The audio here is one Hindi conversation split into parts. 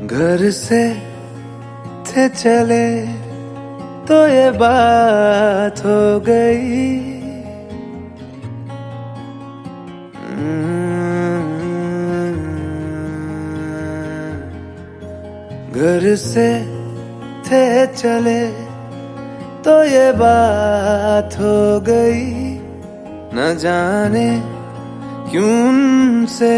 घर से थे चले तो ये बात हो गई। घर से थे चले तो ये बात हो गई। न जाने क्यों उनसे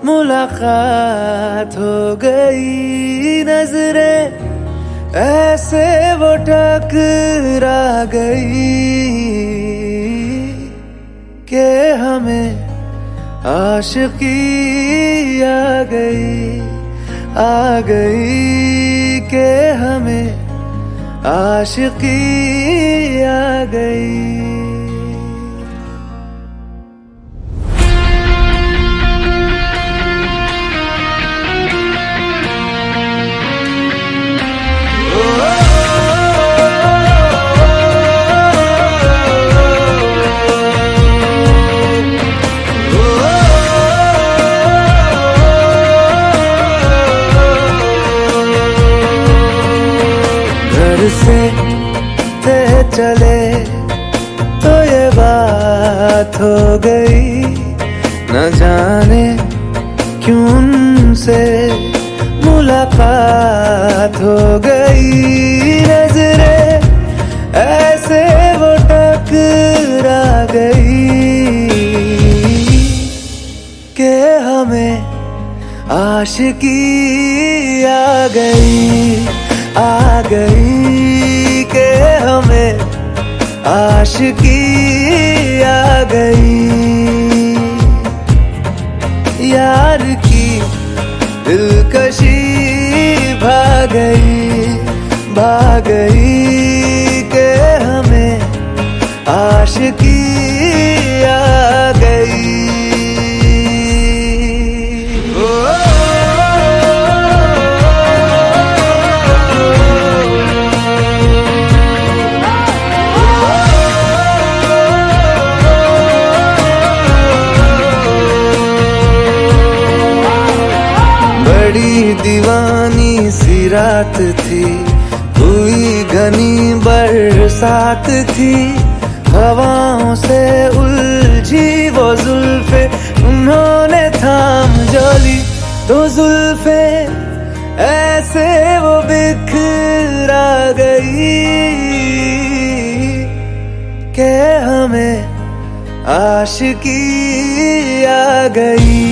मुलाकात हो गई। नजरें ऐसे वो टकरा गई कि हमें आशिकी आ गई कि हमें आशिकी आ गई। से थे चले तो ये बात हो गई। न जाने क्यों उनसे मुलाकात हो गई। नजरें ऐसे वो टकरा गई कि हमें आशिकी आ गई कि हमें आशिकी आ गई। यार की दिलकशी भाग गई कि हमें आशिकी आ गई। बड़ी दीवानी सी रात थी, हुई घनी बरसात थी। हवाओं से उलझी वो जुल्फे उन्होंने थाम जोली तो जुल्फे ऐसे वो बिखरा गई कि हमें आशिकी आ गई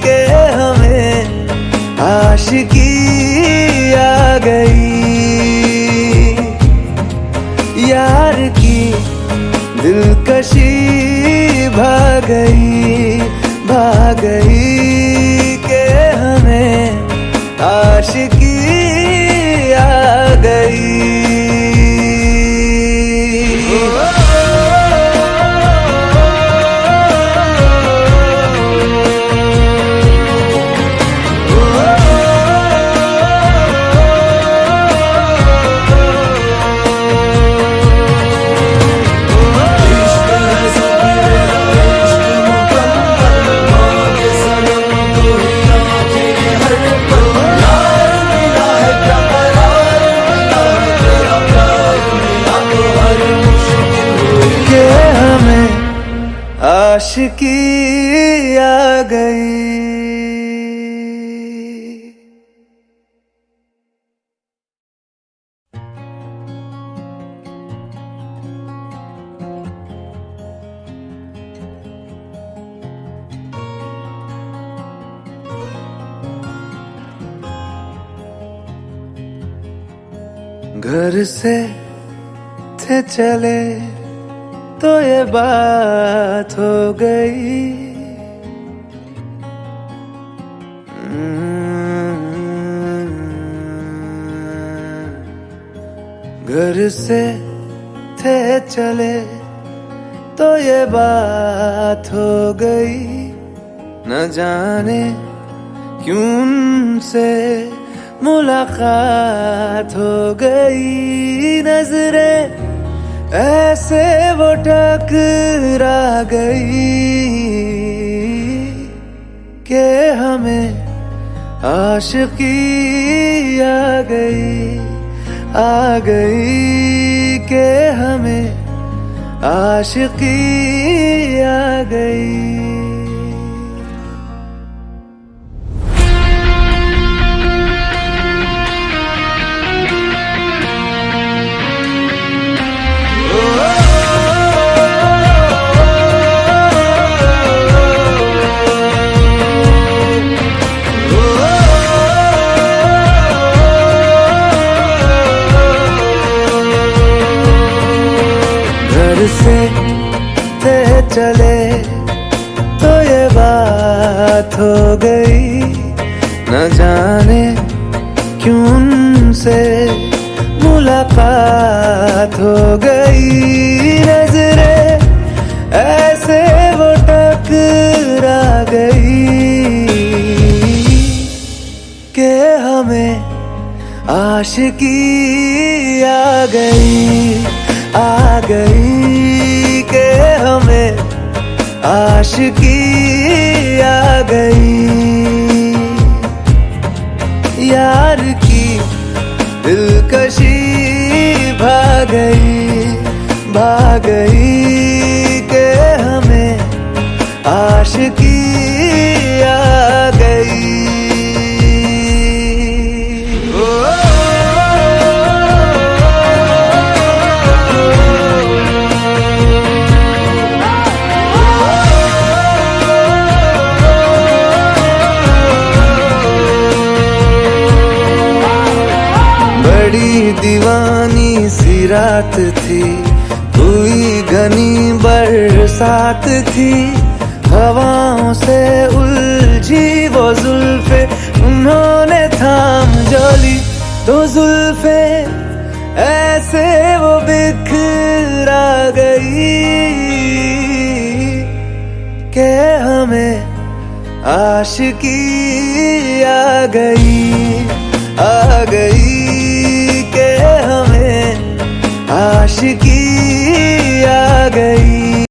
कि हमें आशिकी आ गई। यार की दिलकशी भाग गई कि हमें आशिकी आ गई। आशिकी आ गई। घर से थे चले तो ये बात हो गई। घर से थे चले तो ये बात हो गई। न जाने क्यों उनसे मुलाकात हो गई। नजरें ऐसे वो टकरा गई के हमें आशिकी आ गई के हमें आशिकी आ गई। घर से थे चले तो ये बात हो गई, न जाने क्यों उनसे मुलाकात हो गई। नजरें ऐसे वो टकरा गई कि हमें आशिकी आ गई के हमें आशिकी आ गई। यार की दिलकशी भाग गई के हमें आशिकी आ गई। बड़ी दीवानी सी रात थी, हुई घनी बरसात थी, हवाओं से उलझी वो जुल्फे उन्होंने थाम जोली, तो जुल्फे ऐसे वो बिखरा गई कि हमें आशिकी आ गई के हमें आशिकी आ गई।